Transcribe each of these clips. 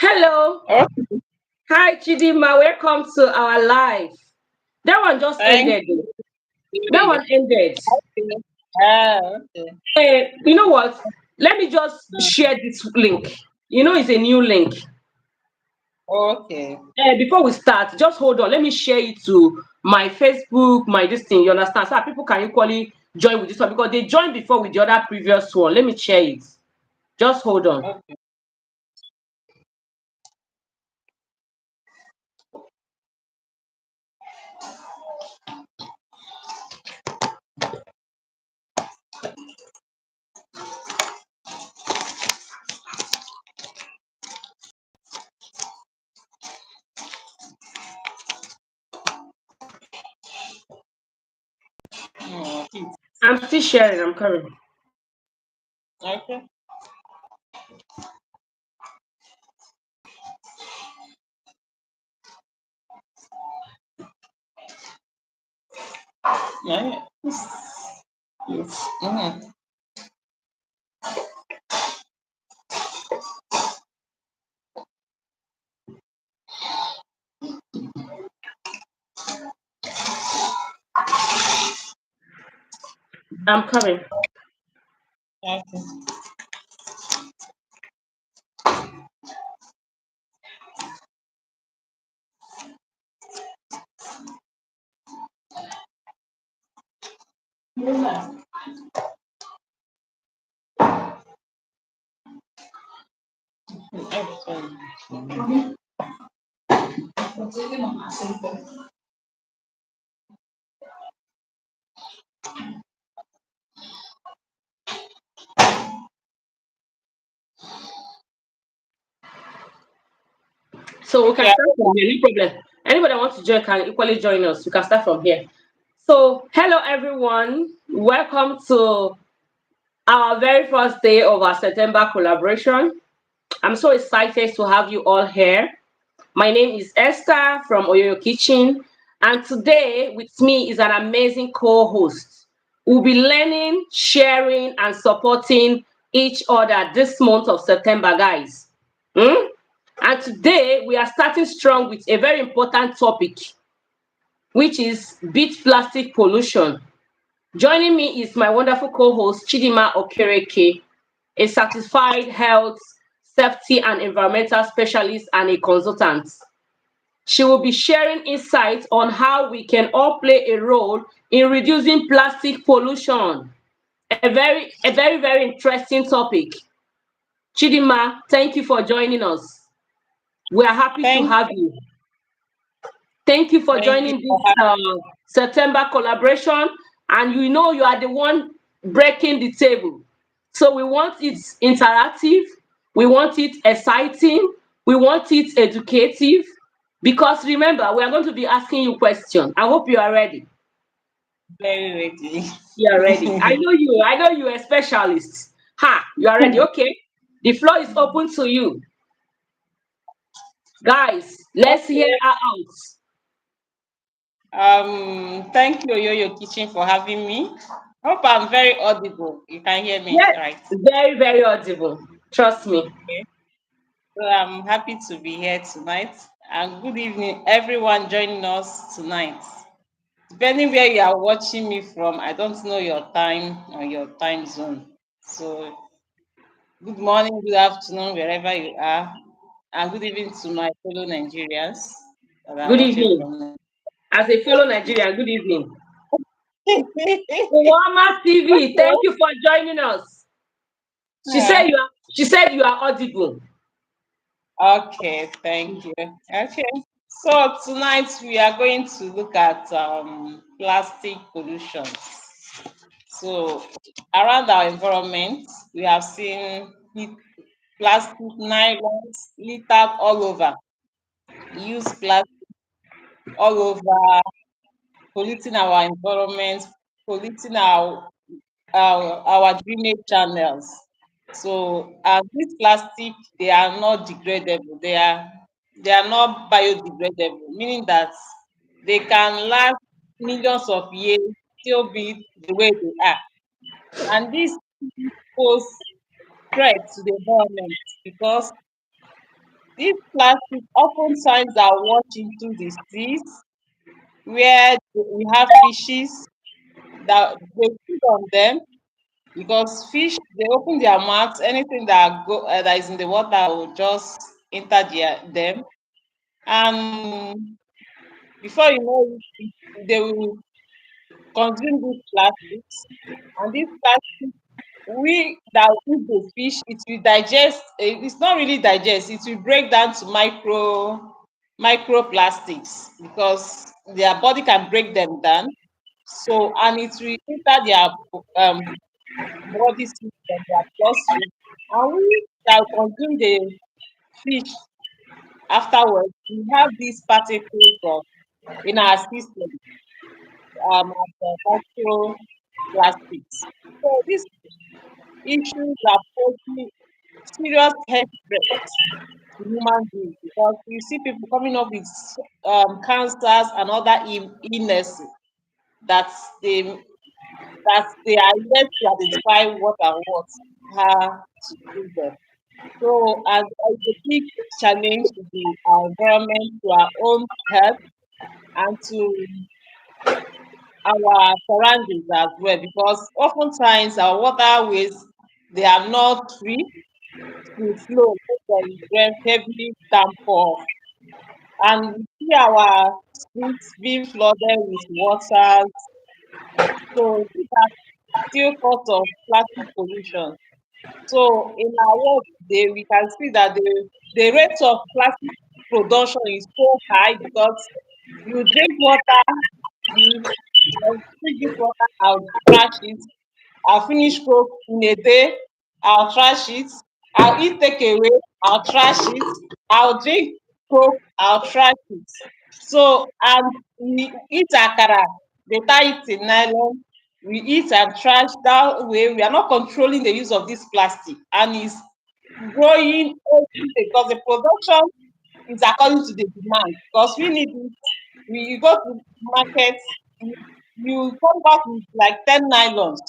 Hello. Okay, Hi, Chidima. Welcome to our live. That one just thank ended. That you. one ended. Okay. You know what? Let me just share this link. It's a new link. Okay. Before we start, just hold on. Let me share it to my Facebook, my this thing. You understand? So that people can equally join with this one because they joined before with the other previous one. Let me share it. Just hold on. Okay. Okay. I'm still sharing. I'm coming. Okay. Yeah. Yes. I'm coming. Okay. So we can Okay. start from here, no problem. Anybody that wants to join can equally join us. We can start from here. So, hello everyone. Welcome to our very first day of our September collaboration. I'm so excited to have you all here. My name is Esther from Oyoyo Kitchen, and today with me is an amazing co-host. We'll be learning, sharing, and supporting each other this month of September, guys. Hmm? And today we are starting strong with a very important topic, which is beat plastic pollution. Joining me is my wonderful co-host Chidima Okereke, a certified health, safety, and environmental specialist and a consultant. She will be sharing insights on how we can all play a role in reducing plastic pollution. A very interesting topic. Chidima, thank you for joining us. We are happy to Thank have you. Thank you for thank you joining for this September collaboration. And you know you are the one breaking the table. So we want it interactive, we want it exciting, we want it educative. Because remember, we are going to be asking you questions. I hope you are ready. very ready. You are ready. I know you're a specialist. Ha, you are ready. Okay. The floor is open to you. Guys, let's hear Okay. her out. Thank you, Yoyo Kitchen, for having me. Hope I'm very audible. You can hear me, Yes, right? very audible. Trust me. Okay. So I'm happy to be here tonight. And good evening, everyone joining us tonight. Depending where you are watching me from, I don't know your time or your time zone. So good morning, good afternoon, wherever you are, and good evening to my fellow Nigerians that are Good watching evening. from As a fellow Nigerian, good evening. Nigeria. Uwama TV, thank you for joining us. Yeah. She said you are audible. Okay, thank you. Okay, so tonight we are going to look at plastic pollution. So around our environment, we have seen plastic nylons littered all over. Use plastic all over, polluting our environment, polluting our drainage channels. So these plastic, they are not degradable. They are not biodegradable, meaning that they can last millions of years, still be the way they are. And this pose threat to the environment because These plastics often times are washed into the seas where we have fishes that they feed on them because fish they open their mouths, anything that is in the water will just enter them, and before you know it, they will consume these plastics, and these plastics we that eat the fish it will digest it's not really digest, it will break down to microplastics because their body can break them down. So and it will enter their um body system, their bloodstream, and we that consume the fish afterwards we have these particles of in our system as microplastics. So these issues are posing serious health threats to human beings because you see people coming up with cancers and other illnesses that they they are yet to identify what and what how to treat them. So as a big challenge to our environment, to our own health, and to our surroundings as well, because oftentimes our waterways they are not free to flow when there is heavy downpour, and we see our streets being flooded with water. So these are still cause of plastic pollution. So in our work today, we can see that the rate of plastic production is so high because you drink water, you drink this water, I'll trash it. I'll finish cook in a day, I'll trash it. I'll eat takeaway, I'll trash it. I'll drink coke, I'll trash it. So and we eat akara, they tie it in nylon. We eat and trash that way. We are not controlling the use of this plastic, and it's growing every day because the production is according to the demand. Because we need it. You go to market, you, you come back with like 10 nylons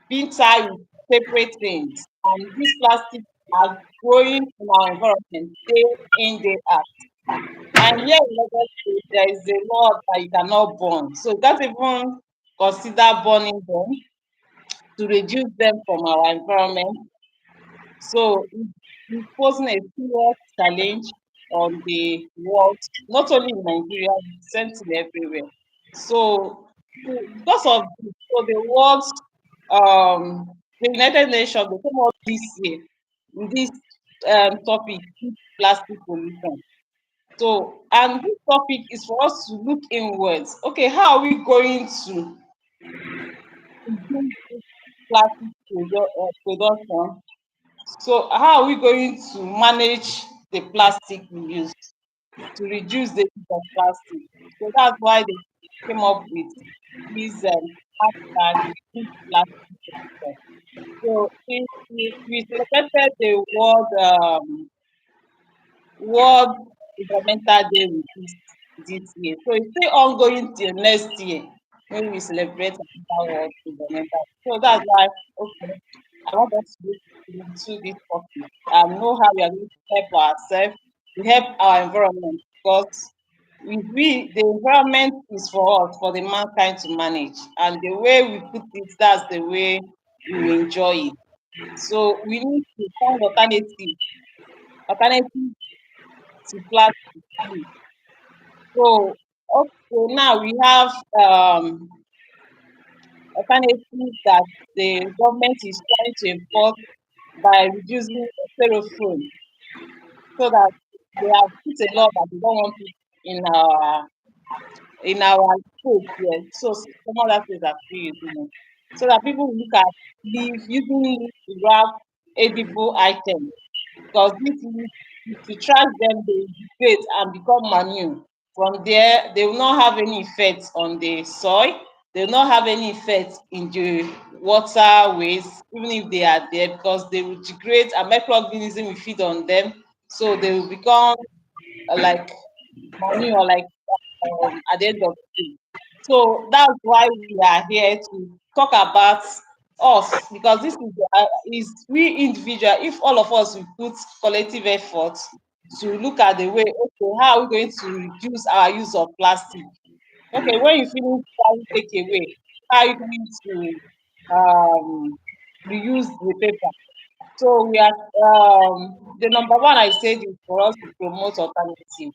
being tied with separate things, and these plastics are growing in our environment day in day out. And here in Lagos State, there is a law that you cannot burn, so you can't even consider burning them to reduce them from our environment. So it's posing a serious challenge on the world, not only in Nigeria, it's same thing everywhere. So because of this, so the United Nations they came up this year with this topic, plastic pollution. So and this topic is for us to look inwards. Okay, how are we going to reduce this plastic production? So how are we going to manage the plastic we use to reduce the use of plastic? So that's why they came up with this hashtag reduce plastic pollution. So we celebrated the World Environmental Day with this year. So it's still ongoing till next year when we celebrate another World Environmental Day. So that's why okay, I want us to look into this topic and know how we are going to help ourselves to help our environment because the environment is for us, for the mankind to manage, and the way we put it, that's the way we will enjoy it. So we need to find alternative to plastic use. So okay, now we have alternatives that the government is trying to enforce by reducing styrofoam, so that they have put a law that they don't want it in our state here. So some other states are still using it. So that people will look at using leaf to wrap edible items because this leaf, if you trash them, they will degrade and become manure. From there, they will not have any effect on the soil. They will not have any effect in the waterways, even if they are there, because they will degrade and microorganisms will feed on them. So they will become like manure, like at the end of the day. So that's why we are here to talk about us because this is we individual. If all of us will put collective effort, to look at the way, okay, how are we going to reduce our use of plastic? Okay, when you finish buying takeaway, how are you going to reuse the paper? So we are the number one I said is for us to promote alternative.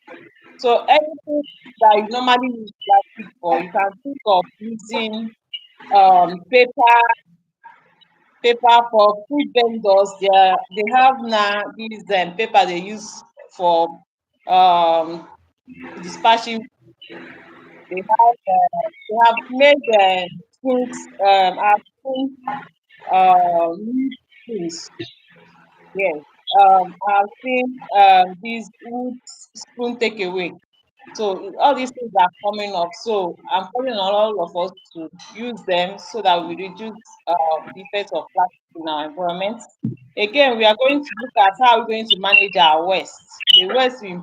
So anything that you normally use plastic for, you can think of using paper for food vendors. They have now these paper they use for um dispatching. They have made spoons, our spoon wood spoons. Yes. I've seen these wood spoon takeaway. So all these things are coming up. So I'm calling on all of us to use them so that we reduce the effect of plastic in our environment. Again, we are going to look at how we're going to manage our waste, the waste we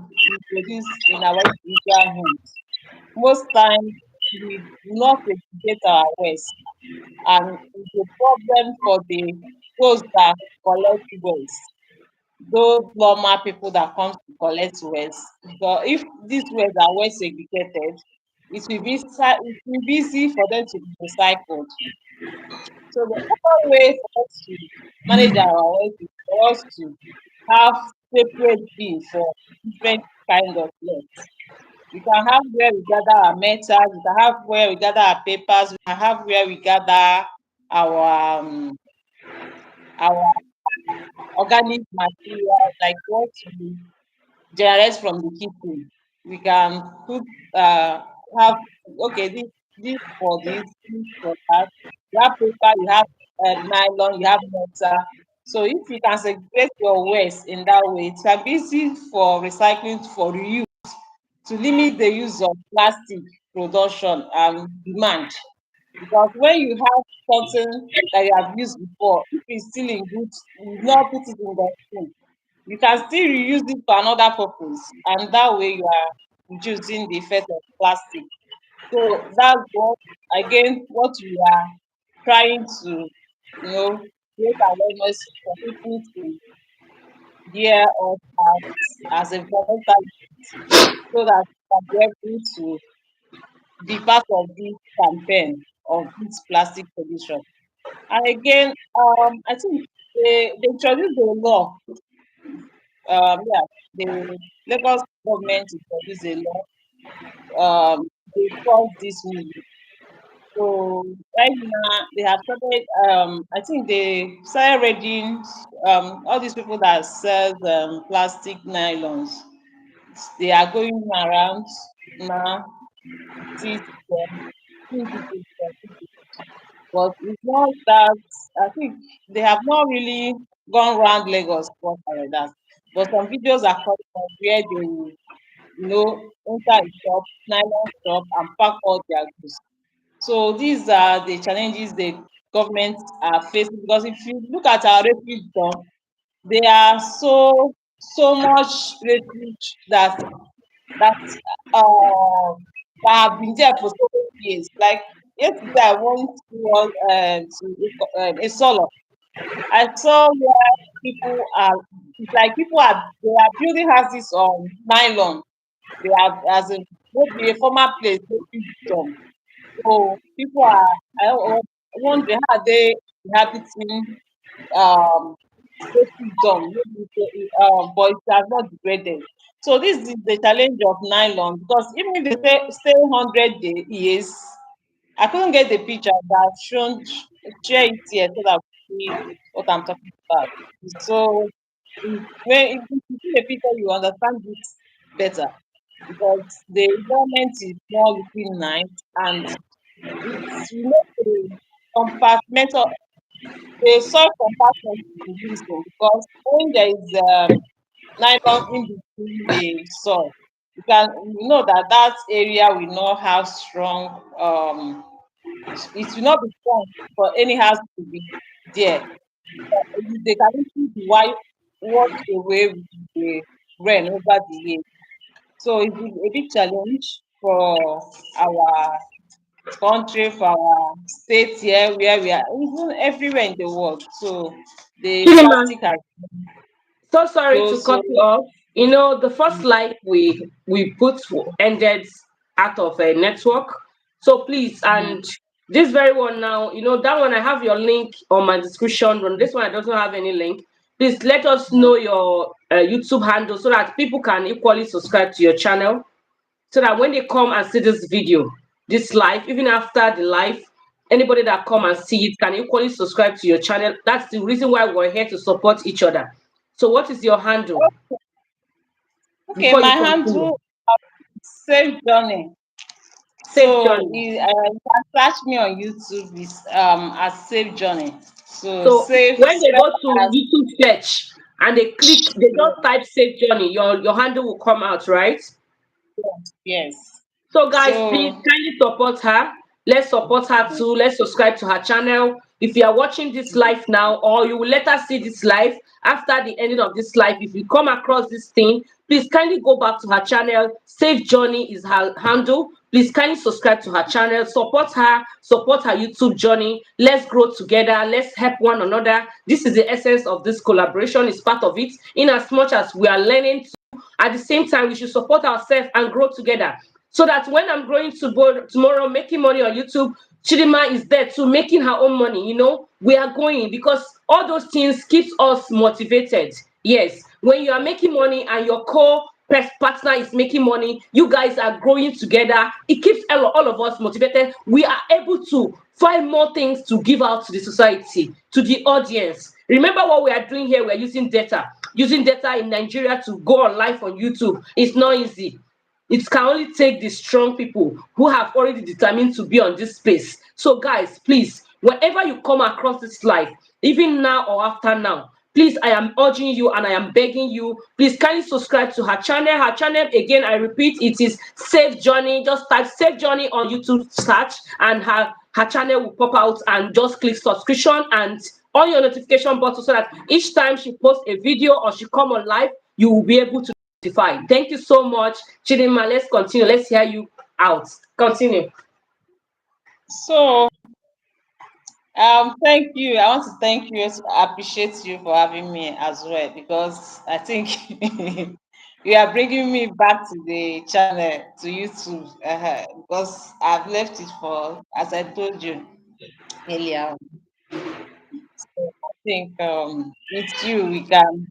produce in our individual homes. Most times we do not segregate our waste, and it's a problem for those that collect waste, those normal people that comes to collect waste. But if these waste are well segregated, it will be easy for them to be recycled. So the other way for us to manage our waste is for us to have separate bin for different kind of waste. We can have where we gather our metals, we can have where we gather our papers, we can have where we gather our our organic material like what we generate from the kitchen. We can put have okay this for this for that. You have paper, you have nylon, you have metal. So if you can segregate your waste in that way, it can be easy for recycling, for reuse, to limit the use of plastic production and demand. Because when you have something that you have used before, if it's still in good, you not put it in the bin, you can still reuse it for another purpose, and that way you are reducing the effect of plastic. So that's what we are trying to, create awareness for people to hear us as environmental, so that we can be able to be part of this campaign of this plastic pollution. And again, I think they introduced a law. Yeah, the Lagos government introduced a law. They crossed this movie. So right now they have started. I think they started reading all these people that sells plastic nylons. They are going around now to teach them. But it's not that, I think they have not really gone around Lagos proper like that. But some videos are coming up where they will, enter a shop, nylon shop, and pack all their goods. So these are the challenges the government are facing, because if you look at our refuge dump, they are so much refuge that that have been there for so many years. Like yesterday, I went to a solo. I saw where people are. It's like they are building houses on nylon. They have as a maybe a former place refuge dump. So people are, I wonder how they inhabiting um safety done, maybe but it has not degraded. So this is the challenge of nylon, because even if they stay 100 years, I couldn't get the picture that shown share it here so that we see what I'm talking about. So when if you see the picture, you understand this better, because the environment is more looking nice, and it's the compartmental the soil compaction is useful, because when there is nylon in between the soil, you know that that area will not have strong it will not be strong for any house to be there. They can easily be washed away with the rain over the years. So it's a big challenge for our country, for our state here, where we are, even everywhere in the world. So the Chidima, plastic has so sorry so to so cut you off. The first live we put ended out of a network. So please, Mhm. and this very one now, that one I have your link on my description. On this one, I doesn't have any link. Please let us Mhm. know your YouTube handle so that people can equally subscribe to your channel. So that when they come and see this video, this live, even after the live, anybody that come and see it can equally subscribe to your channel. That's the reason why we're here to support each other. So what is your handle Okay, before my you continue? handle Safe Journey. Safe So journey. you can search me on YouTube is as Safe Journey. So So safe when they spell go to as YouTube search and they just type safe journey, your handle will come out, right? yes. So guys, please So kindly support her. Let's support her too. Let's subscribe to her channel. If you are watching this live now, or you will later see this live after the ending of this live, if you come across this thing, please kindly go back to her channel. Safe Journey is her handle. Please kindly subscribe to her channel. Support her YouTube journey. Let's grow together. Let's help one another. This is the essence of this collaboration. Is part of it. In as much as we are learning, at the same time, we should support ourselves and grow together. So that when I'm growing tomorrow, making money on YouTube, Chidima is there too, making her own money. We are going because all those things keeps us motivated. Yes, when you are making money and your core partner is making money, you guys are growing together. It keeps all of us motivated. We are able to find more things to give out to the society, to the audience. Remember what we are doing here? We're using data. Using data in Nigeria to go on live on YouTube. It's not easy. It can only take the strong people who have already determined to be on this space. So, guys, please, whenever you come across this life, even now or after now, please, I am urging you and I am begging you, please kindly subscribe to her channel. Her channel, again, I repeat, it is Safe Journey. Just type Safe Journey on YouTube search, and her channel will pop out, and just click subscription and on your notification button so that each time she posts a video or she come on live, you will be able to notify. Thank you so much, Chidinma. Let's continue. Let's hear you out. Continue. so thank you. I want to thank you, appreciate you for having me as well, because I think you are bringing me back to the channel, to YouTube, because I've left it for, as I told you earlier. So I think with you we can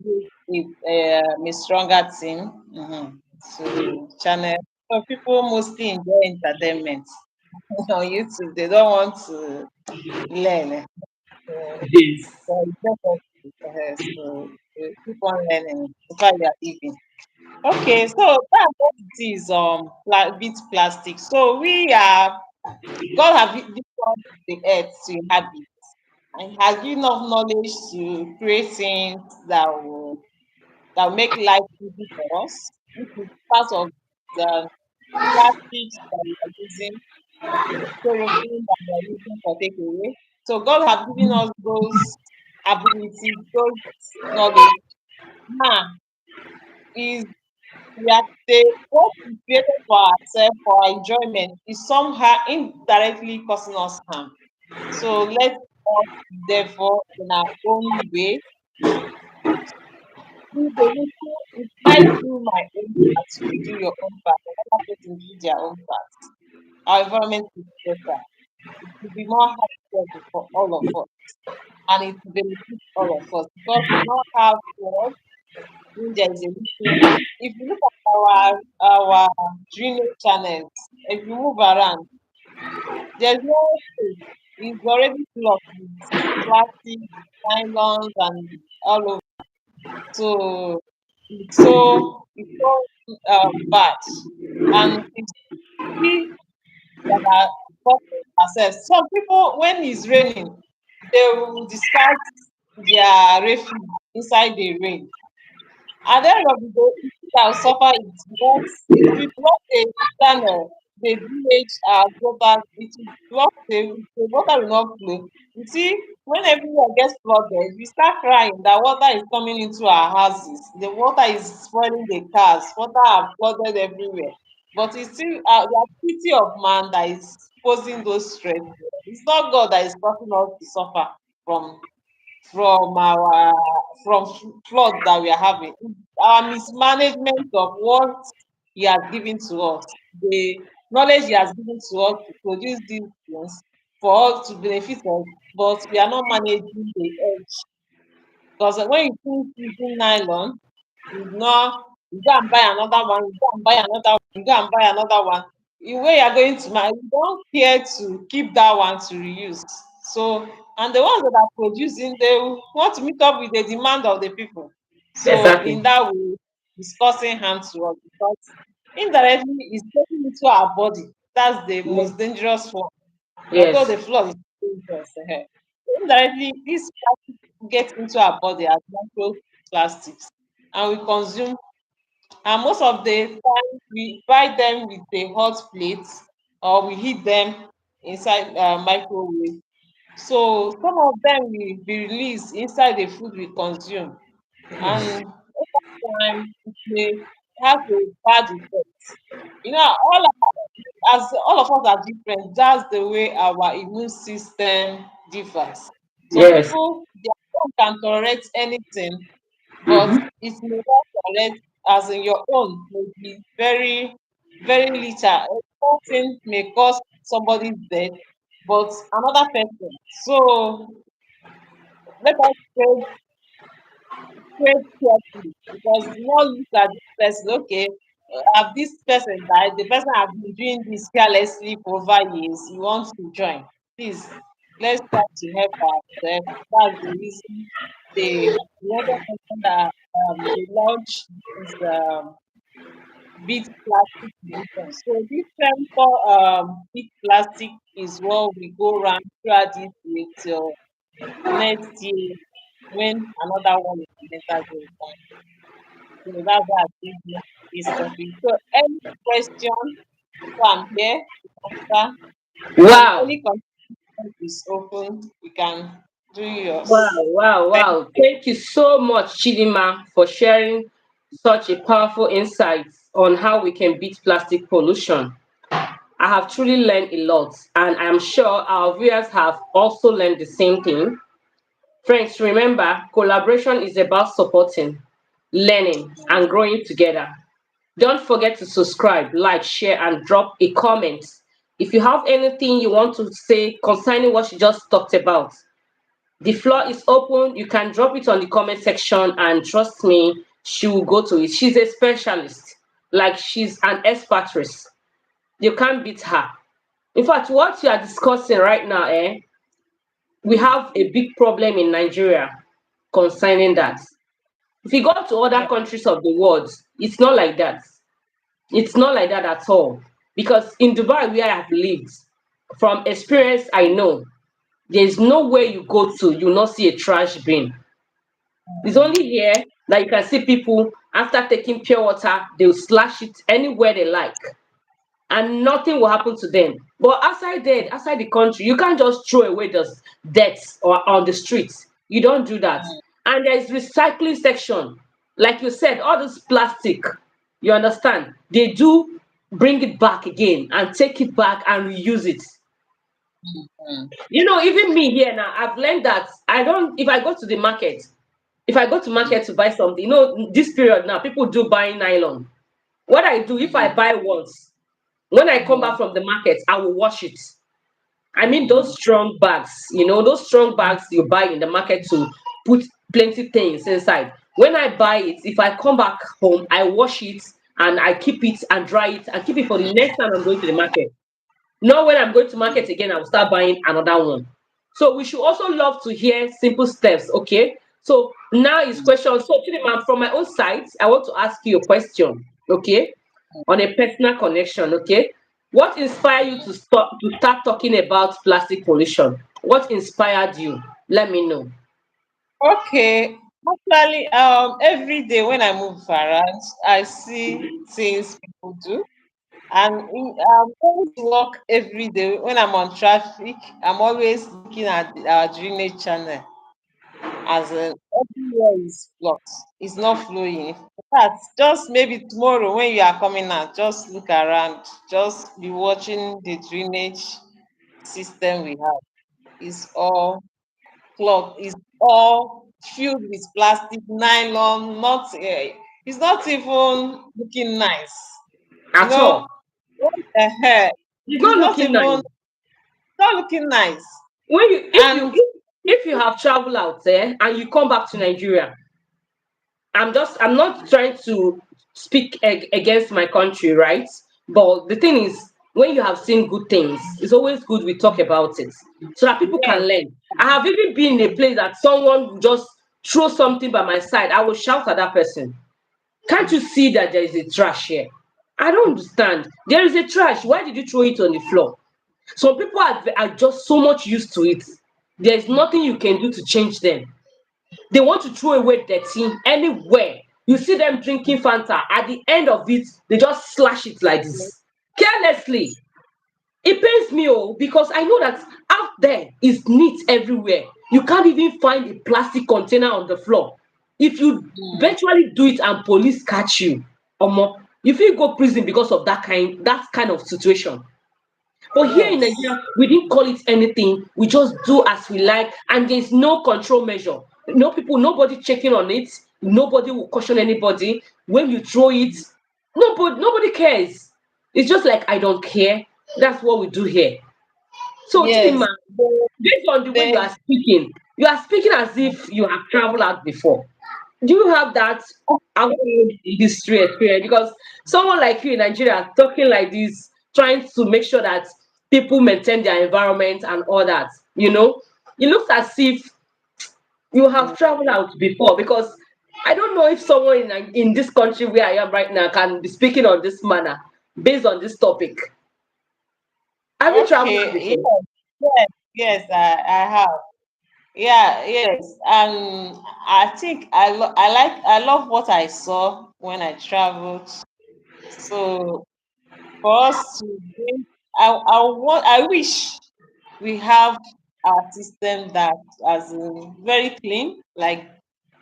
build a stronger team. So channel. So people mostly enjoy entertainment on YouTube. They don't want to learn. So, Yes. so it's better so keep on learning so far you are living. Okay, so that's what it is. Bit plastic. So we are God have given us the earth to inhabit, and has given us knowledge to create things that will make life easy for us, which is part of the plastics that we are using, styrofoam that we are using for takeaway. So God have given us those abilities, those knowledge. Now is we are what we created for ourselves for our enjoyment is somehow indirectly causing us harm. So let us therefore in our own way do the little, if I do my own part, you do your own part, another person do their own part. Our environment is better. It will be more happy for all of us, and it will benefit all of us because we don't have work when there is a little. If you look at our drainage channels, if you move around, there's no space. It's already blocked with plastic, nylons, and all over. So it's so bad, and it's we that are causing ourselves. Some people, when it's raining, they will discard their refuse inside the rain. At the end of the day, people that will suffer it will block the channel, the village water, it will block the water will not flow. You see, when everywhere gets flooded, we start crying that water is coming into our houses. The water is spoiling the cars, water are flooded everywhere. But it's still the activity of man that is posing those stress. It's not God that is causing us to suffer from from our from flood that we are having. Our mismanagement of what he has given to us, the knowledge he has given to us to produce these things for us to benefit us, but we are not managing the edge. Because when you finish using nylon, you go and buy another one, you go and buy another one, you go and buy another one. The way you are going to market, you don't care to keep that one to reuse. So, and the ones that are producing, they want to meet up with the demand of the people. So, Exactly. in that way, discussing hands to us because indirectly it's getting into our body. That's the Yes. most dangerous one. Although Yes. the flood is dangerous, indirectly this plastic gets into our body as microplastics, and we consume. And most of the time, we buy them with a hot plate or we heat them inside microwave. So some of them will be released inside the food we consume, and over time it may have a bad effect. You know, as all of us are different, that's the way our immune system differs. Some Yes. people, their body can tolerate anything, but Mm-hmm. it may not tolerate, as in your own may be very, very little. Something may cause somebody's death, but another person. So let us trade carefully because you not look at this person, okay, have this person died, the person has been doing this carelessly for over years, you want to join. Please, let's try to help ourselves. That's the reason the other person that they launch is big plastic pollution. So this term for big plastic is what we go around throughout this year till next year when another one is entered the time. So that's why I think this topic. So any question, so I'm here to answer, and Wow. any conversation is open. You can do Wow, yours. wow, Thank wow. Thank you so much, Chidima, for sharing such a powerful insights on how we can beat plastic pollution. I have truly learned a lot, and I'm sure our viewers have also learned the same thing. Friends, remember, collaboration is about supporting, learning, and growing together. Don't forget to subscribe, like, share, and drop a comment. If you have anything you want to say concerning what you just talked about, the floor is open. You can drop it on the comment section, and trust me, she will go to it. She's a specialist, like she's an expertress. You can't beat her. In fact, what you are discussing right now, we have a big problem in Nigeria concerning that. If you go to other you. countries of the world, it's not like that. It's not like that at all. Because in Dubai, where I have lived, from experience, I know there's no way you go to, you not see a trash bin. It's only here that you can see people after taking pure water, they'll slash it anywhere they like, and nothing will happen to them. But outside there, outside the country, you can't just throw away the dirt or on the streets. You don't do that. And there is recycling section. Like you said, all this plastic, you understand, they do bring it back again and take it back and reuse it. Mm. Even me here now, I've learned that I don't, if I go to the market, if I go to market to buy something, this period now, people do buy nylon. What I do, if I buy once, when I come back from the market, I will wash it. I mean those strong bags, those strong bags you buy in the market to put plenty things inside. When I buy it, if I come back home, I wash it and I keep it and dry it and keep it for the next time I'm going to the market. Not when I'm going to market again, I will start buying another one. So we should also love to hear simple steps, okay? So now is question. So Chidima, from my own side, I want to ask you a question, okay? On a personal connection, okay? What inspired you to start talking about plastic pollution? What inspired you? Let me know. Okay. Actually, every day when I move around, I see things people do. And I'm going to work every day. When I'm on traffic, I'm always looking at our drainage channel. As everywhere is blocked, it's not flowing. In fact, just maybe tomorrow when you are coming out, just look around, just be watching the drainage system we have. It's all cloth is all filled with plastic, nylon, not it's not even looking nice. You At know, all. uh, It's it's not not looking nice. even not looking nice. When you And if you have traveled out there and you come back to Nigeria, I'm not trying to speak against my country, right? But the thing is, when you have seen good things, it's always good we talk about it so that people can yes, learn. I have even been in a place that someone just throw something by my side. I will shout at that person. Can't you see that there is a trash here? I don't understand. There is a trash. Why did you throw it on the floor? Some people are just so much used to it. There's nothing you can do to change them. They want to throw away dirty anywhere. You see them drinking Fanta. At the end of it, they just slash it like this. Carelessly. It pains me because I know that out there is neat everywhere. You can't even find a plastic container on the floor. If you mm, eventually do it and police catch you, omo, you fit go prison because of that kind of situation. But here in yes, Nigeria, we didn't call it anything. We just do as we like, and there's no control measure. No people, nobody checking on it. Nobody will caution anybody. When you throw it, nobody cares. It's just like I don't care. That's what we do here. So Chidinma, yes. They, based on the way they, you are speaking as if you have traveled out before. Do you have that outside history experience? Because someone like you in Nigeria talking like this, trying to make sure that people maintain their environment and all that, it looks as if you have traveled out before. Because I don't know if someone in this country where I am right now can be speaking on this manner based on this topic. Have you traveled out okay, before? yes, yes, yes, I have. Yeah, yes. And I think I love what I saw when I traveled. So for us to bring, I wish we have a system that as in very clean, like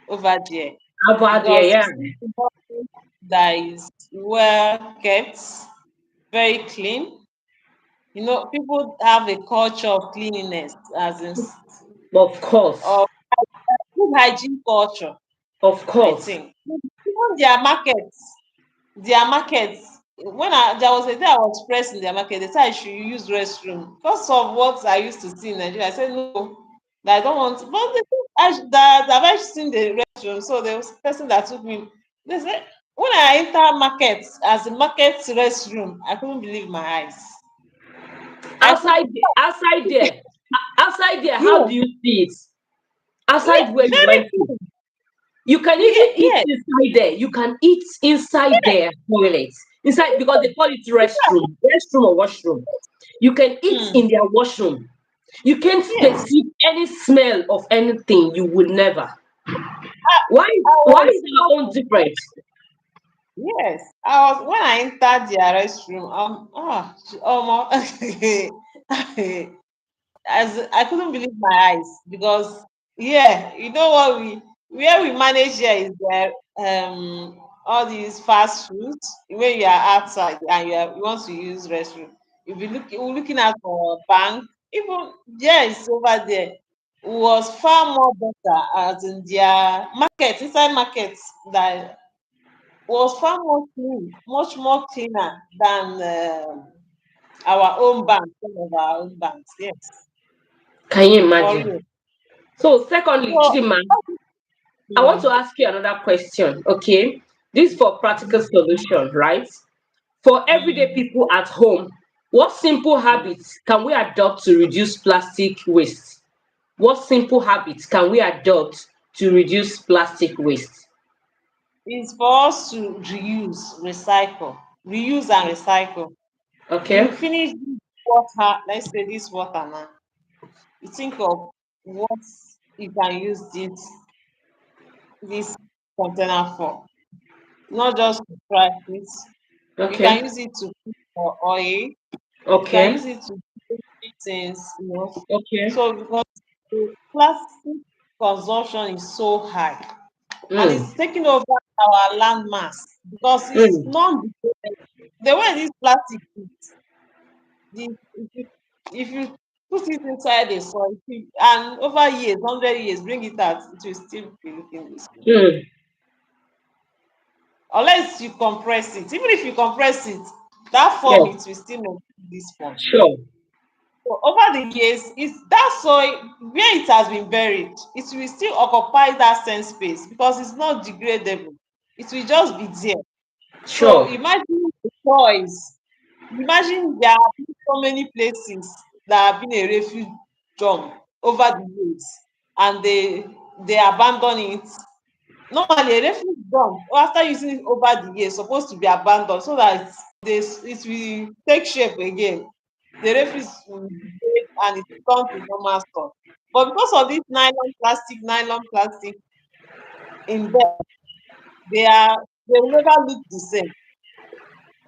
over there, Over there, because yeah. it's something that is well kept, very clean. You know, people have a culture of cleanliness, as in Of course. of good hygiene culture. Of I course. think even their markets. When there was a day I was pressed in their market, they said I should use restroom because of what I used to see in Nigeria. I said no, that I don't want. But they said that I've actually seen the restroom. So there was a person that took me. They said when I enter market as the market restroom, I couldn't believe my eyes. I couldn't. Outside there, how Yeah, do you see it? yeah, Outside where you very went to, cool. you can Yeah, even eat yeah, inside there. You can eat inside their toilet, inside, because they call it restroom or washroom. You can eat mm, in their washroom. You can't yes. perceive any smell of anything. You would never. I, Why I why was is our own different? Yes, I was when I entered the restroom. As I couldn't believe my eyes because yeah, you know what we where we manage here is that all these fast foods when you are outside and you want to use restroom, you're looking out for a bank. Even yes, over there was far more better as in their market inside markets that was far more clean, much more cleaner than our own bank, some of our own banks. Yes, Can you for imagine? real. So, secondly, So, Chidima, I want to mm, ask you another question. Okay, this is for practical solution, right? For everyday mm, people at home, what simple mm. habits can we adopt to reduce plastic waste? What simple habits can we adopt to reduce plastic waste? It's for us to reuse and recycle. You Okay. finish this water, let's say this water now. You think of what you can use this container for. Not just to fry it. You Okay. can use it to cook for oil. You can Okay. use it to do things. Okay. So because the plastic consumption is so high and Mm. it's taking over our land mass because it's Mm. non the way this plastic is, if you put it inside the soil, and over years, 100 years, bring it out, it will still be looking this way. Hmm. Unless you compress it. Even if you compress it, that form, Yes. it will still maintain this form. Sure. So over the years, it's that soil where it has been buried, it will still occupy that same space because it's not degradable. It will just be there. So Sure. imagine the toys. Imagine there have been so many places that have been a refuge dump over the years, and they abandon it. Normally, a refuge dump after using it over the years supposed to be abandoned so that it will take shape again. The refuse will degrade and it will turn to normal stuff. But because of this nylon plastic in there, they will never look the same.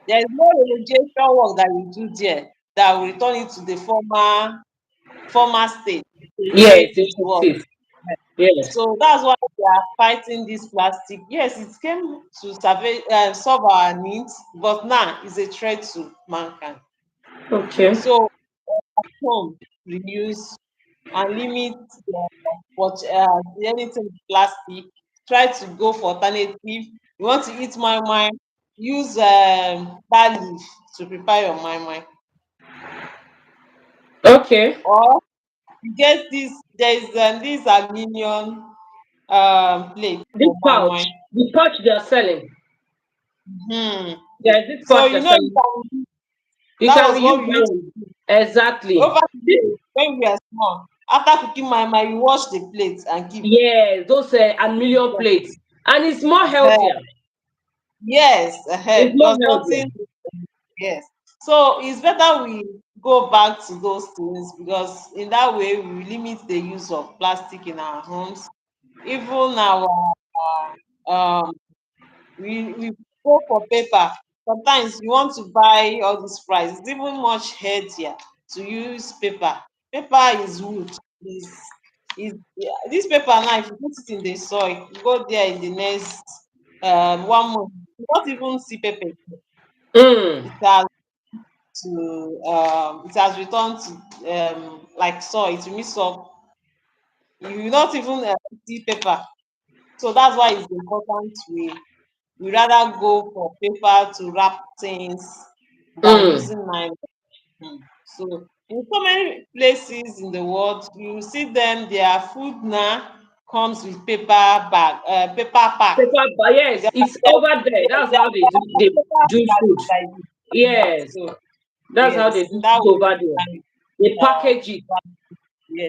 There is no remediation work that we do there that will return it to the former state to Yes, where it it is. was. It. Yes. So that's why we are fighting this plastic. Yes, it came to solve our needs, but now it's a threat to mankind. Okay. So at home, reuse and limit anything with plastic. Try to go for alternative. You want to eat my use that leaf to prepare your my, Okay. or you get there is this aluminium plate This for pouch, my. the pouch they are selling. Hmm. There is this So pouch you they're know selling. You that can was what reuse we that. used to do Exactly. over the This, years when we were small. After cooking my, you wash the plate and keep. yes, those and million plates, and it's more Uh, healthier. yes, It's more because healthier. nothing. Yes. So it's better we go back to those things because in that way we limit the use of plastic in our homes. Even our um we go for paper. Sometimes you want to buy all these fries. It's even much healthier to use paper. Paper is wood. Is yeah, this paper now, if you put it in the soil, you go there in the next 1 month, you won't even see paper. Mm. It has it has returned to like soil. It will mix up. You will not even see paper. So that's why it's important we rather go for paper to wrap things than Mm. using nylon. So in so many places in the world, you see them, their food now comes with paper pack. Paper, yes, it's over there. That's how they Paper do food. like this. Yes, So that's how they yes, do in that food way, over there. They package it.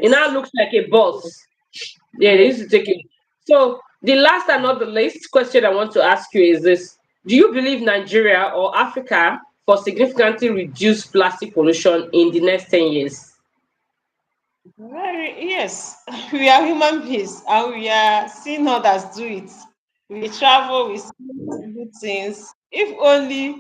It now yes, looks like a bus. Yeah, they yes. used to take it. So the last and not the least question I want to ask you is this: do you believe Nigeria or Africa for significantly reduce plastic pollution in the next 10 years? Very yes. We are human beings and we are seeing others do it. We travel, we see good things. If only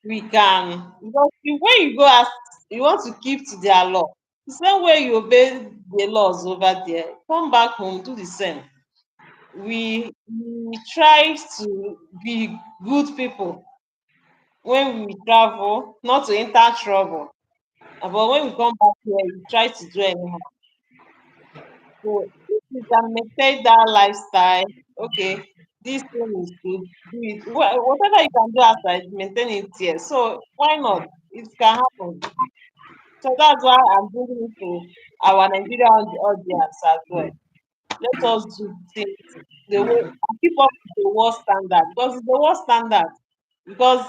we can, because when you go ask, you want to keep to their law. The same way you obey the laws over there, come back home, do the same. We try to be good people when we travel, not to enter trouble. But when we come back here, we try to do anyhow. So if you can maintain that lifestyle, okay, this thing is good. Do it. Whatever you can do outside, maintain it here. So why not? It can happen. So that's why I'm bringing it to our Nigerian audience as well. Let us do things the way and keep up with the world standard because it's the world standard. Because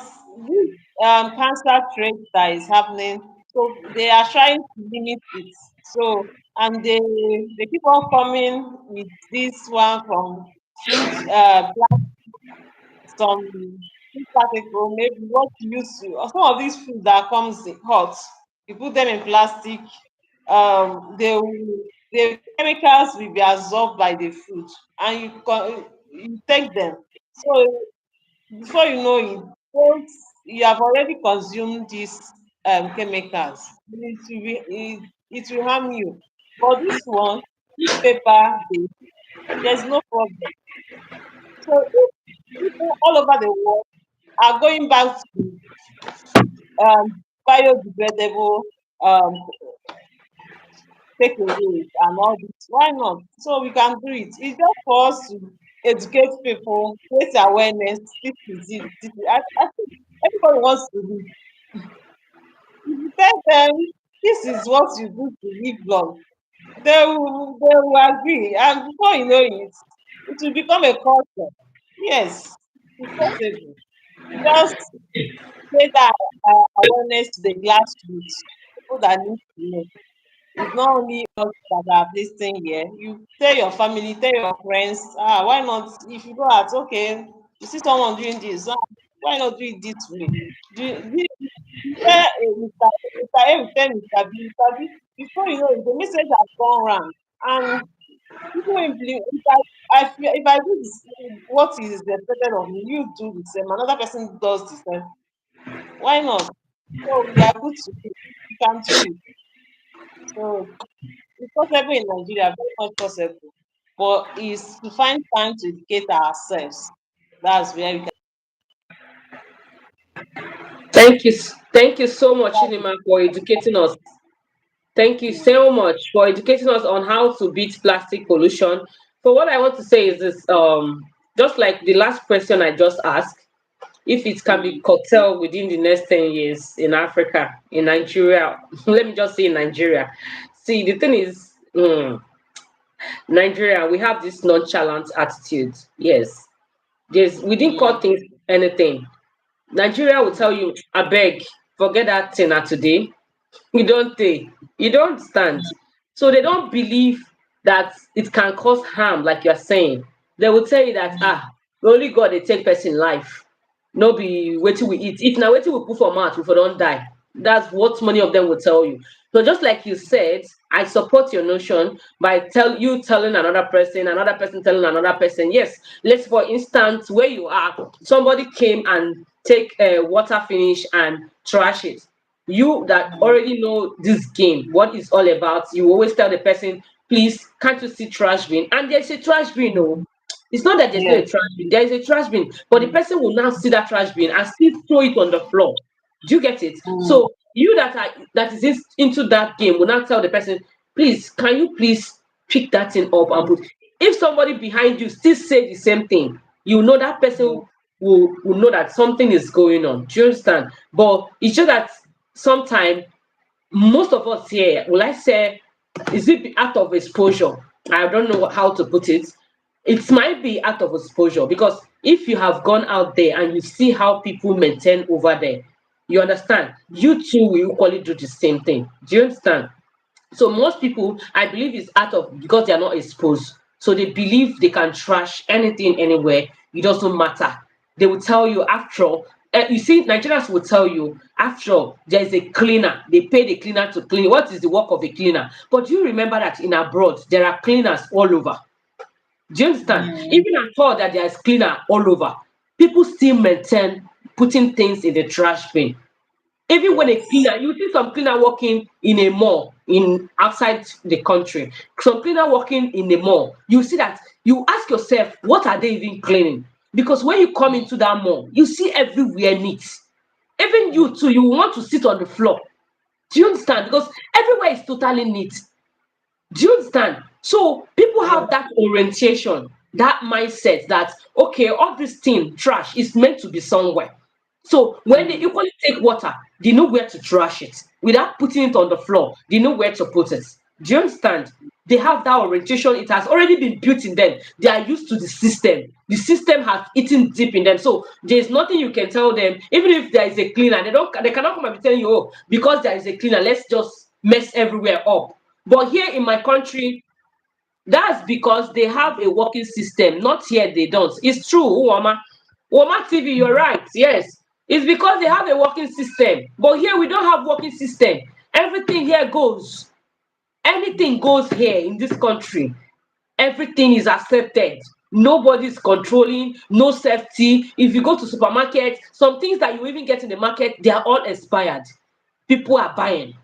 this cancer rate that is happening, so they are trying to limit it. So and they keep on coming with this one from food some food particle, maybe what you use to or some of these food that comes in hot, you put them in plastic, the chemicals will be absorbed by the food and you take them. So before you know it, once you have already consumed these chemicals, it will harm you. But this one, this paper, there's no problem. So if people all over the world are going back to biodegradable um, take away and all this. Why not? So we can do it. It's just for us to educate people, create awareness. This is it. I think everybody wants to live. If you tell them this is what you do to live long, they will agree. And before you know it, it will become a culture. Yes, it's possible. You just create that awareness to the grassroots, people that need to know. It's not only us that are listening here. You tell your family, tell your friends, why not? If you go out, okay, you see someone doing this, why not do it this way? You tell Mr. A will tell Mr. B, Mr. B, before you know it, the message has gone round. And people will believe, if I do this, what is expected of me, you do the same, another person does the same. Why not? So we are good to do. We can do it. So it's possible in Nigeria, very much possible. But it's to find time to educate ourselves. That's where we can. Thank you so much, Chinima, for educating us. Thank you so much for educating us on how to beat plastic pollution. So what I want to say is this: just like the last question I just asked, if it can be Mm, curtailed within the next 10 years in Africa, in Nigeria, let me just say in Nigeria. See, the thing is, Nigeria, we have this nonchalant attitude. Yes, we didn't call mm, things anything. Nigeria will tell mm, you, I beg, forget that thing today. You don't think, you don't stand. So they don't believe that it can cause harm, like you're saying. They will tell you that only God they take person life. No be waiting we eat. If now waiting we put for mouth, we for don't die. That's what many of them will tell you. So just like you said, I support your notion by telling another person telling another person. Yes, let's for instance where you are, somebody came and take water finish and trash it. You that mm, already know this game, what it's all about, you always tell the person, please, can't you see trash bin? And there's a trash bin, no. It's not that there's no a yes. trash bin, there is a trash bin, but the Mm, person will now see that trash bin and still throw it on the floor. Do you get it? mm, So you that is into that game will now tell the person, please, can you please pick that thing up and mm, put. If somebody behind you still say the same thing, you know that person mm, will know that something is going on. Do you understand? But it's just that sometimes most of us here, will I say, is it out of exposure? I don't know how to put it. It might be out of exposure because if you have gone out there and you see how people maintain over there, you understand, you too will equally do the same thing. Do you understand? So most people, I believe, is out of because they are not exposed. So they believe they can trash anything anywhere. It doesn't matter. They will tell you after all. You see, Nigerians will tell you after all, there is a cleaner. They pay the cleaner to clean. What is the work of a cleaner? But do you remember that in abroad there are cleaners all over? Do you understand? mm, Even at all that there is cleaner all over, people still maintain putting things in the trash bin. Even when a yes. cleaner, you see some cleaner working in a mall in outside the country, some cleaner working in a mall, you see that you ask yourself, what are they even cleaning? Because when you come into that mall, you see everywhere neat. Even Mm, you too, you want to sit on the floor. Do you understand? Because everywhere is totally neat. Do you understand? So people yes. have that orientation, that mindset that okay, all this thing trash is meant to be somewhere. So when they Mm, equally take water, they know where to trash it. Without putting it on the floor, they know where to put it. Do you understand? They have that orientation. It has already been built in them. They are used to the system. The system has eaten deep in them. So there's nothing you can tell them. Even if there is a cleaner, they cannot come and be telling you, oh, because there is a cleaner, let's just mess everywhere up. But here in my country, that's because they have a working system. Not here, they don't. It's true, Uwama. Uwama TV, you're right. Yes. It's because they have a working system. But here we don't have working system. Everything here goes. Anything goes here in this country. Everything is accepted. Nobody's controlling, no safety. If you go to supermarket, some things that you even get in the market, they are all expired. People are buying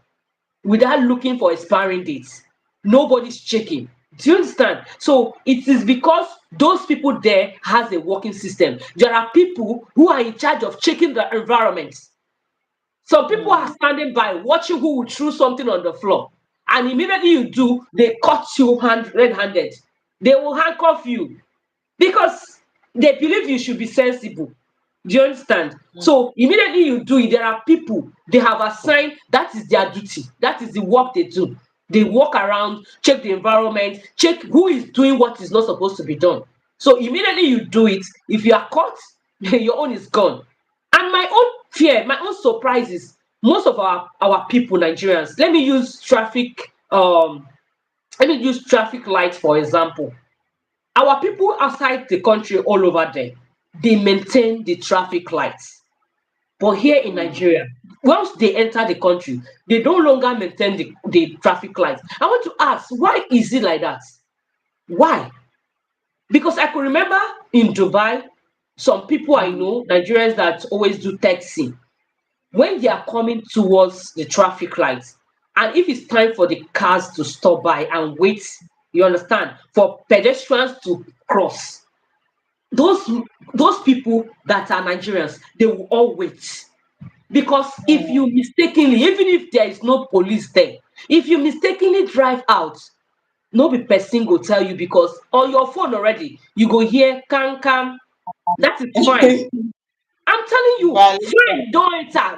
without looking for expiring dates. Nobody's checking. Do you understand? So it is because those people there has a working system. There are people who are in charge of checking the environment. Some people mm, are standing by watching who will throw something on the floor. and immediately you do, they cut you red-handed. They will handcuff you because they believe you should be sensible. Do you understand? mm, So immediately you do it, there are people they have assigned, that is their duty, that is the work they do. They walk around, check the environment, check who is doing what is not supposed to be done. So immediately you do it, if you are caught, your own is gone. And my own fear, my own surprise is most of our people, Nigerians, let me use traffic lights for example. Our people outside the country all over there, they maintain the traffic lights. But here in mm. Nigeria, once they enter the country, they no longer maintain the traffic lights. I want to ask, why is it like that? Why? Because I could remember in Dubai, some people I know, Nigerians that always do taxi, when they are coming towards the traffic lights, and if it's time for the cars to stop by and wait, you understand, for pedestrians to cross, those those people that are Nigerians, they will all wait. Because if Mm. you mistakenly, even if there is no police there, if you mistakenly drive out, no be person go tell you, because on your phone already you go hear can can, that is fine. I'm telling you, Violation. fine don enter,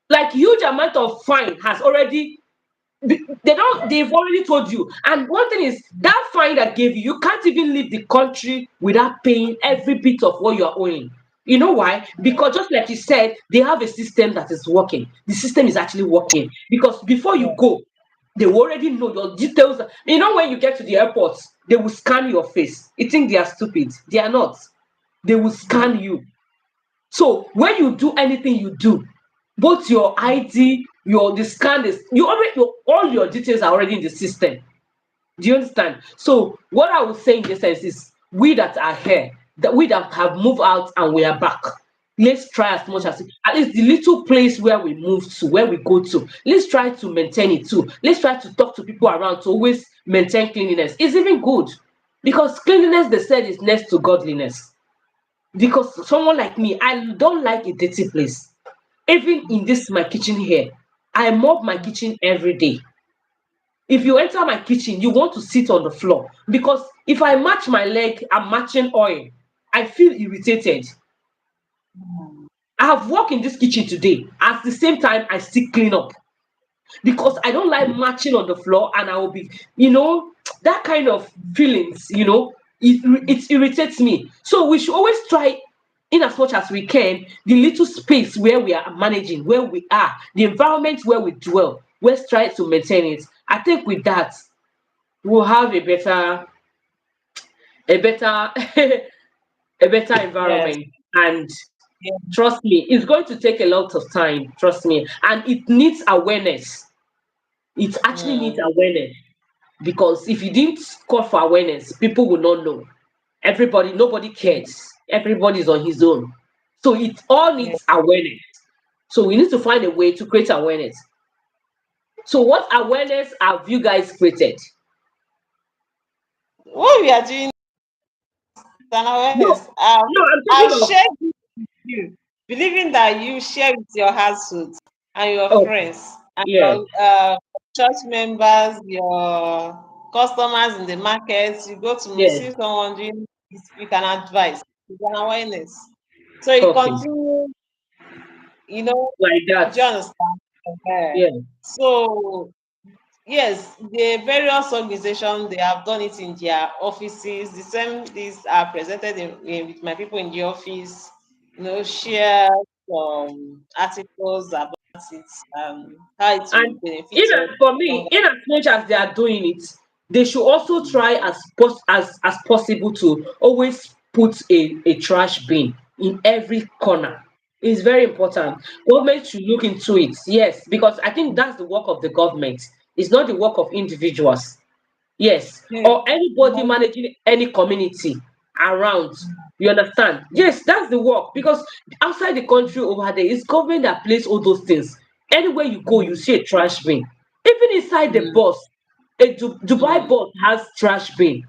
like huge amount of fine has already, they've already told you. And one thing is, that fine that gave you, you can't even leave the country without paying every bit of what you are owing. You know why? Because just like you said, they have a system that is working. The system is actually working because before you Yeah. go, they will already know your details. You know, when you get to the airport, they will scan your face. You think they are stupid? They are not. They will Mm. scan you. So when you do anything you do, both your ID, your the scan is, you already, all your details are already in the system. Do you understand? So what I would say in this sense is, we that are here, that we that have moved out and we are back, let's try as much as, at least the little place where we move to, where we go to, let's try to maintain it too. Let's try to talk to people around to always maintain cleanliness. It's even good because cleanliness, they said, is next to godliness. Because someone like me, I don't like a dirty place. Even in this my kitchen here, I mop my kitchen every day. If you enter my kitchen, you want to sit on the floor because if I match my leg, I'm matching oil. I feel irritated. I have worked in this kitchen today. At the same time, I still clean up because I don't like matching on the floor, and I will be, that kind of feelings, it irritates me. So we should always try, in as much as we can, the little space where we are managing, where we are, the environment where we dwell, let's try to maintain it. I think with that, we'll have a better a better Yes. environment. And Yeah. trust me, it's going to take a lot of time, trust me, and it needs awareness. It actually needs Mm. awareness, because if you didn't call for awareness, people will not know. Everybody, nobody cares. Everybody's on his own. So it all Yeah. needs awareness. So we need to find a way to create awareness. So what awareness have you guys created? What we are doing is an No, awareness. no, I'm I'll talking of, share this with you, believing that you share with your household and your okay, friends and yeah, your church members, your customers in the market. You go to yeah, see someone doing this, you can advise. It's an awareness. So it okay, continues, you know, like that, do you understand? yeah, So yes, the various organizations, they have done it in their offices. The same these are presented with my people in the office. Share some articles about it and how it will and benefit in us as for me, longer. in as much as they are doing it, they should also try as possible to always put a trash bin in every corner. It's very important. Government should look into it, yes, because I think that's the work of the government. It's not the work of individuals. Yes, Yeah. or anybody managing any community around. You understand? Yes, that's the work, because outside the country over there, it's government that place all those things. Anywhere you go, you see a trash bin. Even inside the Mm, bus, a Dubai mm, bus has trash bin.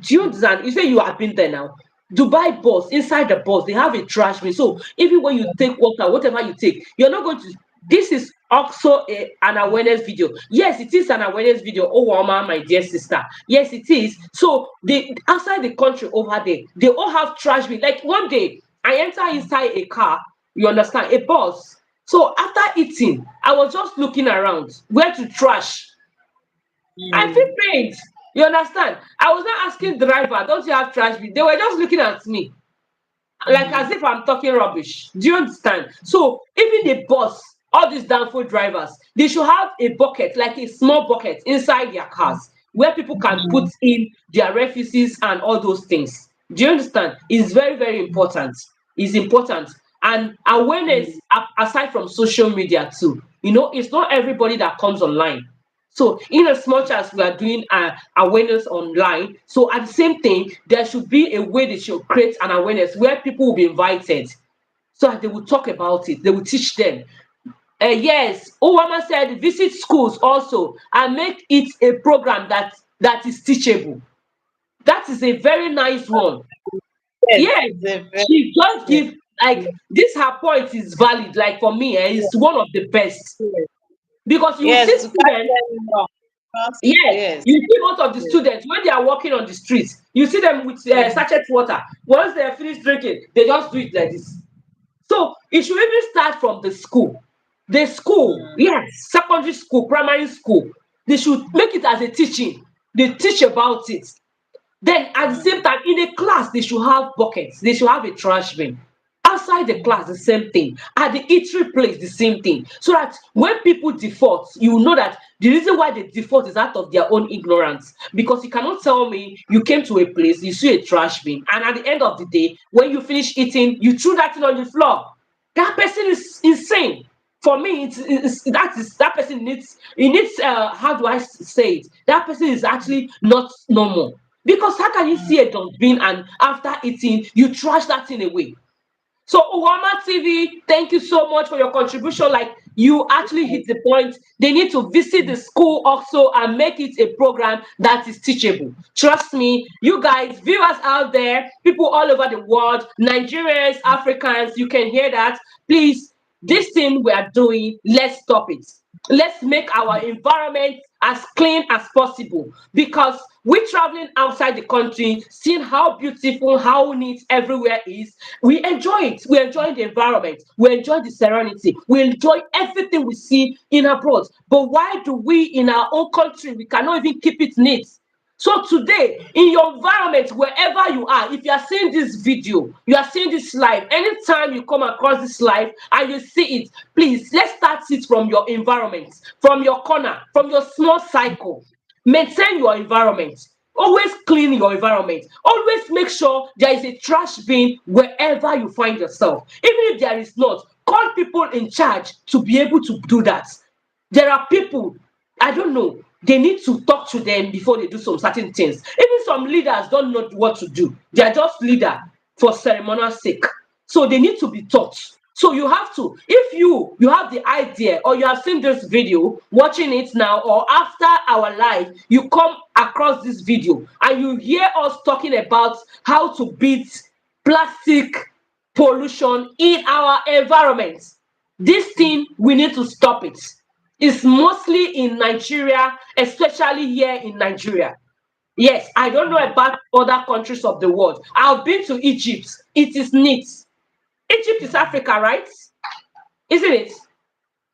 Do you understand? You say you have been there now. Dubai bus, inside the bus, they have a trash bin. So even when you take water, whatever you take, you're not going to This is also an awareness video. Yes, it is an awareness video. Oh, Wama, my dear sister. Yes, it is. So they outside the country over there, they all have trash bin. Like one day, I enter inside a car. You understand? A bus. So after eating, I was just looking around where to trash. I feel Mm. pained. You understand? I was not asking driver, don't you have trash bin? They were just looking at me like as Mm. if I'm talking rubbish. Do you understand? So even the bus, all these downfall drivers, they should have a bucket, like a small bucket inside their cars where people can put Mm. in their refugees and all those things. Do you understand? It's very, very important. It's important. And awareness aside from social media too. It's not everybody that comes online. So, in as much as we are doing awareness online, so at the same thing, there should be a way they should create an awareness where people will be invited so that they will talk about it, they will teach them. Yes, Owama said visit schools also and make it a program that is teachable. That is a very nice one. Yes, Yes, it's a very she just yes. give like this her point is valid. Like for me, Yes, it's one of the best yes. because you see Yes, to catch students. them up. Because, Yes, yes. you see most of the students when they are walking on the streets, you see them with Mm. sachet water. Once they finish drinking, they just do it like this. So it should even start from the school. The school, Mm. yes, secondary school, primary school, they should make it as a teaching. They teach about it. Then at the same Mm. time, in a class, they should have buckets. They should have a trash bin. Outside the class, the same thing. At the eatery place, the same thing. So that when people default, you will know that the reason why they default is out of their own ignorance. Because you cannot tell me you came to a place, you see a trash bin, and at the end of the day, when you finish eating, you threw that thing on the floor. That person is insane. For me, that person needs how do I say it? That person is actually not normal. Because how can you Mm. see a dustbin and after eating you trash that thing away? So Uwama TV, thank you so much for your contribution. Like you actually hit the point. They need to visit the school also and make it a program that is teachable. Trust me, you guys, viewers out there, people all over the world, Nigerians, Africans, you can hear that. Please, this thing we are doing, let's stop it. Let's make our environment as clean as possible because we traveling outside the country, seeing how beautiful, how neat everywhere is, we enjoy it. We enjoy the environment. We enjoy the serenity. We enjoy everything we see in abroad. But why do we in our own country we cannot even keep it neat? So today, in your environment, wherever you are, if you are seeing this video, you are seeing this live, anytime you come across this live and you see it, please let's start it from your environment, from your corner, from your small cycle. Maintain your environment. Always clean your environment. Always make sure there is a trash bin wherever you find yourself. Even if there is not, call people in charge to be able to do that. There are people, I don't know, they need to talk to them before they do some certain things. Even some leaders don't know what to do. They are just leader for ceremonial sake. So they need to be taught. So you have to, if you have the idea or you have seen this video, watching it now or after our live, you come across this video and you hear us talking about how to beat plastic pollution in our environment. This thing we need to stop it. It's mostly in Nigeria, especially here in Nigeria. Yes, I don't know about other countries of the world. I've been to Egypt. It is neat. Egypt is Africa, right? Isn't it?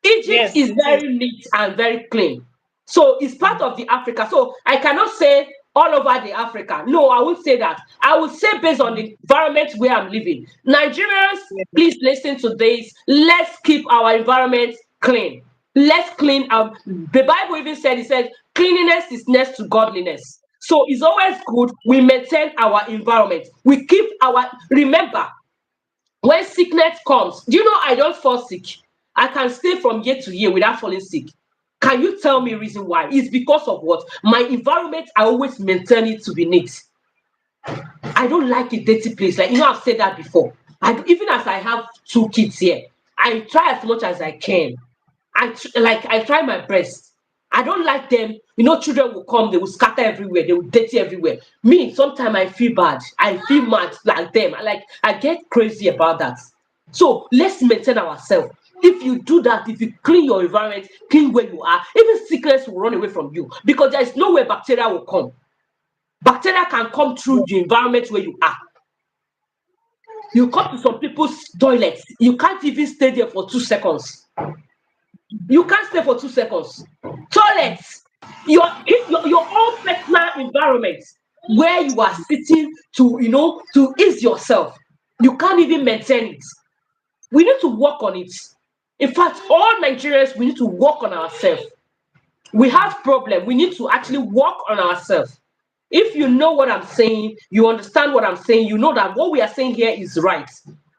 Egypt Yes, is it is. very neat and very clean. So it's part of the Africa. So I cannot say all over the Africa. No, I won't say that. I would say based on the environment where I'm living. Nigerians, Yes. please listen to this. Let's keep our environment clean. Let's clean up. The Bible even said, it said, cleanliness is next to godliness. So it's always good we maintain our environment. We keep our, remember, when sickness comes, do you know I don't fall sick? I can stay from year to year without falling sick. Can you tell me reason why? It's because of what? My environment, I always maintain it to be neat. I don't like a dirty place. Like, I've said that before. Even as I have two kids here, I try as much as I can. I try my best. I don't like them. Children will come, they will scatter everywhere, they will dirty everywhere. Me, sometimes I feel bad. I feel mad like them. I get crazy about that. So let's maintain ourselves. If you do that, if you clean your environment, clean where you are, even sickness will run away from you because there is nowhere bacteria will come. Bacteria can come through the environment where you are. You come to some people's toilets, you can't even stay there for 2 seconds. You can't stay for 2 seconds. Toilets, your own personal environment where you are sitting to to ease yourself. You can't even maintain it. We need to work on it. In fact, all Nigerians, we need to work on ourselves. We have problem. We need to actually work on ourselves. If you know what I'm saying, you understand what I'm saying, you know that what we are saying here is right.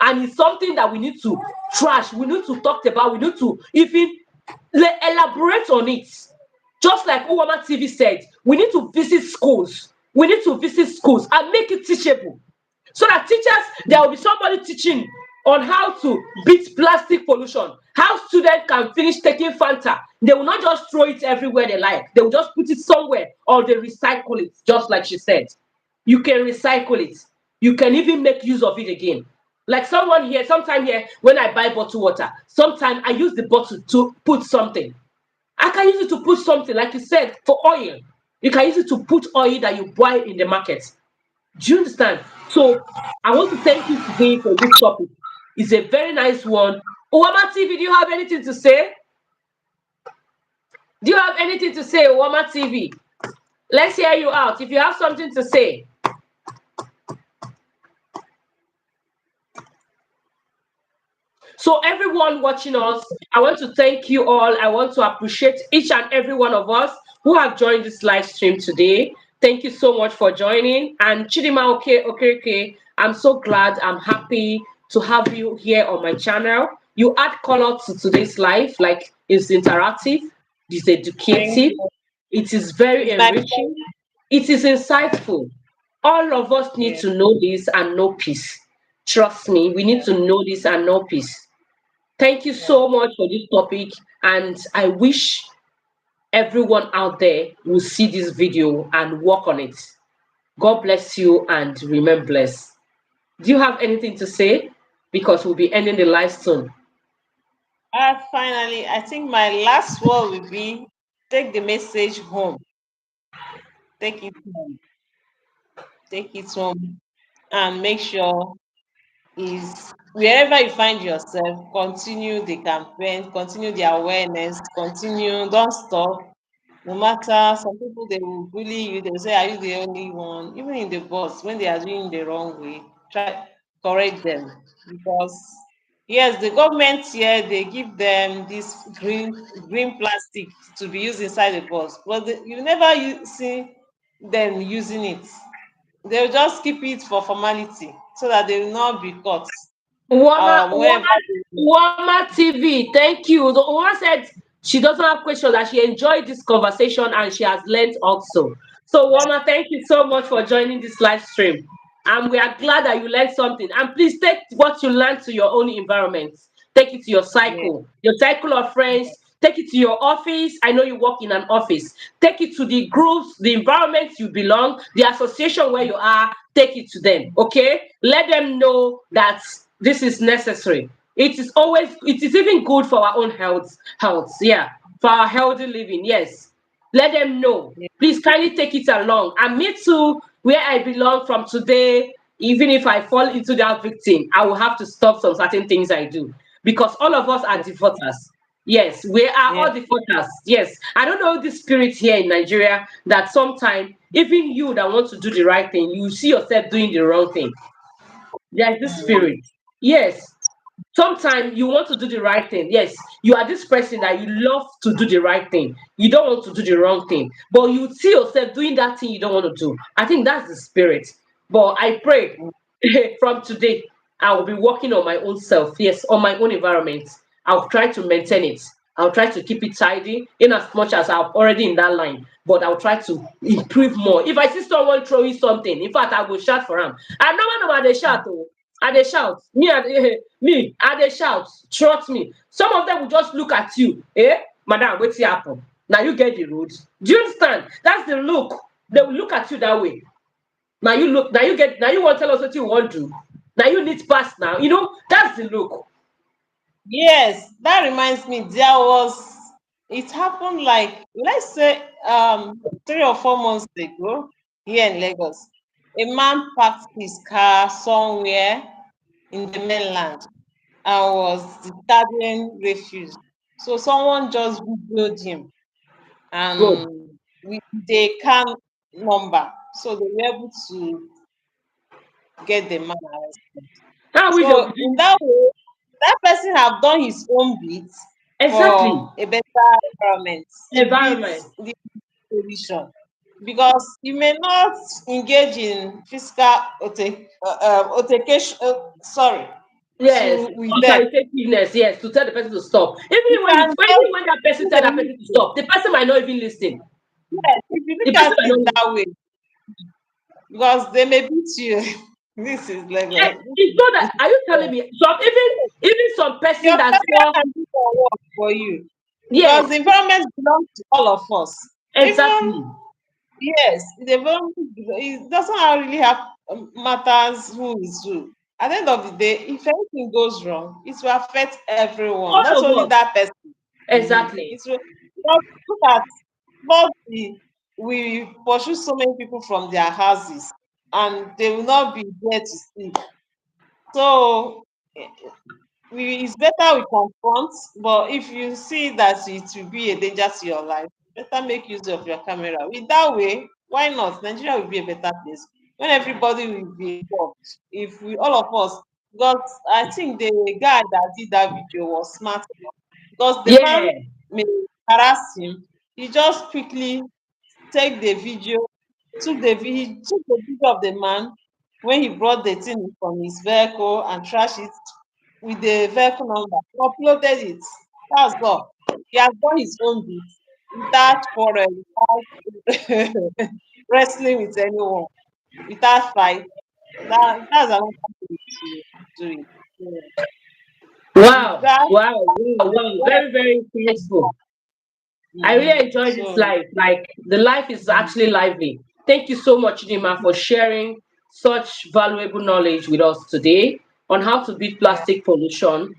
And it's something that we need to trash, we need to talk about, we need to even elaborate on it. Just like Uwama TV said, we need to visit schools. We need to visit schools and make it teachable. So that teachers, there will be somebody teaching on how to beat plastic pollution, how students can finish taking Fanta. They will not just throw it everywhere they like. They will just put it somewhere or they recycle it, just like she said. You can recycle it. You can even make use of it again. Like someone here, sometime here, when I buy bottled water, sometimes I use the bottle to put something. I can use it to put something, like you said, for oil. You can use it to put oil that you buy in the market. Do you understand? So I want to thank you today for this topic. It's a very nice one. Owama TV, do you have anything to say? Do you have anything to say, Owama TV? Let's hear you out. If you have something to say. So everyone watching us, I want to thank you all. I want to appreciate each and every one of us who have joined this live stream today. Thank you so much for joining. And Chidima okay. I'm so glad, I'm happy to have you here on my channel. You add color to today's life, like it's interactive, it's Thank educative, you. it is very It's like, enriching, it is insightful. All of us need yeah, to know this and know peace. Trust me, we need yeah, to know this and know peace. Thank you yeah. so much for this topic, and I wish everyone out there will see this video and work on it. God bless you and remain blessed. Do you have anything to say? Because we'll be ending the live soon. Finally, I think my last word will be take the message home. Take it home. Take it home and make sure is wherever you find yourself, continue the campaign, continue the awareness, continue, don't stop. No matter some people they will bully you, they will say, are you the only one? Even in the bus, when they are doing the wrong way, try correct them. Because yes, the government here they give them this green plastic to be used inside the bus, but you never see them using it. They'll just keep it for formality so that they will not be caught. Wama, Wherever Wama, they Wama TV, thank you. The Wama said she doesn't have questions, that she enjoyed this conversation and she has learned also. So, Wama, thank you so much for joining this live stream. And we are glad that you learned something. And please take what you learned to your own environment. Take it to yeah, your cycle of friends. Take it to your office. I know you work in an office. Take it to the groups, the environment you belong, the association where you are. Take it to them. Okay? Let them know that this is necessary. It is even good for our own health. Yeah. For our healthy living. Yes. Let them know. yeah, Please kindly take it along. And me too, where I belong from today, even if I fall into that victim, I will have to stop some certain things I do. Because all of us are defaulters. Yes, we are yeah, all defaulters. Yes. I don't know this spirit here in Nigeria that sometimes even you that want to do the right thing, you see yourself doing the wrong thing. There is this spirit. Yes. Sometimes you want to do the right thing. Yes, you are this person that you love to do the right thing. You don't want to do the wrong thing, but you see yourself doing that thing you don't want to do. I think that's the spirit. But I pray from today, I will be working on my own self. Yes, on my own environment. I'll try to maintain it. I'll try to keep it tidy in as much as I'm already in that line. But I'll try to improve more. If I see someone throwing something, in fact, I will shout for him. I no one know they shout. Oh. I they shout. I they shout. Trust me. Some of them will just look at you. Madam, what's happen? Now you get the road. Do you understand? That's the look. They will look at you that way. Now you look, now you want to tell us what you want to do. Now you need pass now. That's the look. Yes, that reminds me. There was it happened like let's say 3 or 4 months ago here in Lagos. A man parked his car somewhere in the mainland and was discharging refuse. So someone just videoed him Good. and with the car number. So they were able to get the man arrested. How we So do in that way, that person have done his own bit exactly for a better environment, to beat environment. the pollution. Because you may not engage in physical altercation, sorry, Yes, to with them. authoritativeness. Yes, to tell the person to stop. You can just Even when that person do tell a that person to meeting. stop, the person might not even listen. Yes, if you The look person at might it not listen. that way, because they may beat you. This is Eh, Lagos. it's not that. Are you telling me? So even some person Your that career saw can do some work for you because yes, the environment belongs to all of us. Even exactly. yes, the environment it doesn't really have matters who is who. At the end of the day, if anything goes wrong, it will affect everyone, All not of only us. that person. Exactly. It will because look at what we pursue so many people from their houses and they will not be there to sleep. So it's better we confront, but if you see that it will be a danger to your life, better make use of your camera. With that way, why not? Nigeria will be a better place when everybody will be involved. If we all of us, because I think the guy that did that video was smart enough because the man Yeah. may harass him. He just quickly take the video, he took the video of the man when he brought the thing from his vehicle and trash it with the vehicle number, uploaded it. That's all. He has done his own bit without quarrel, without wrestling with anyone, without fight. That's another way to do it. So, with Wow. that, Wow. Wow. Wow. let Very, very insightful. I really mhm. enjoyed this So life. Like the life is mhm. actually lively. Thank you so much, Nima, for sharing such valuable knowledge with us today on how to beat Yeah. plastic pollution.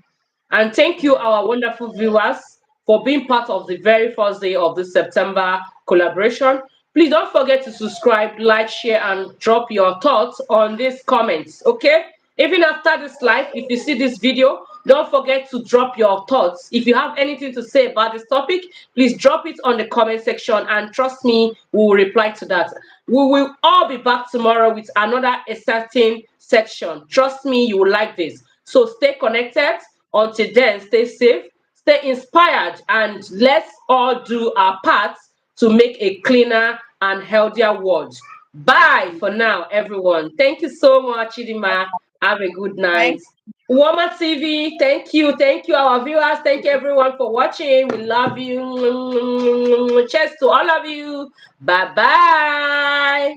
And thank you, our wonderful viewers, for being part of the very first day of this September collaboration. Please don't forget to subscribe, like, share, and drop your thoughts on these comments. Okay? Even after this live, if you see this video, don't forget to drop your thoughts. If you have anything to say about this topic, please drop it on the comment section, and trust me, we will reply to that. We will all be back tomorrow with another exciting section. Trust me, you will like this. So stay connected. Until then, stay safe, stay inspired, and let's all do our part to make a cleaner and healthier world. Bye for now, everyone. Thank you so much, Chidima. Have a good night. Thank Woma TV, thank you. Thank you, our viewers. Thank you, everyone, for watching. We love you. Cheers to all of you. Bye bye.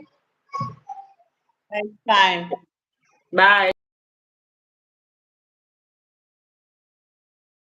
next time. Bye.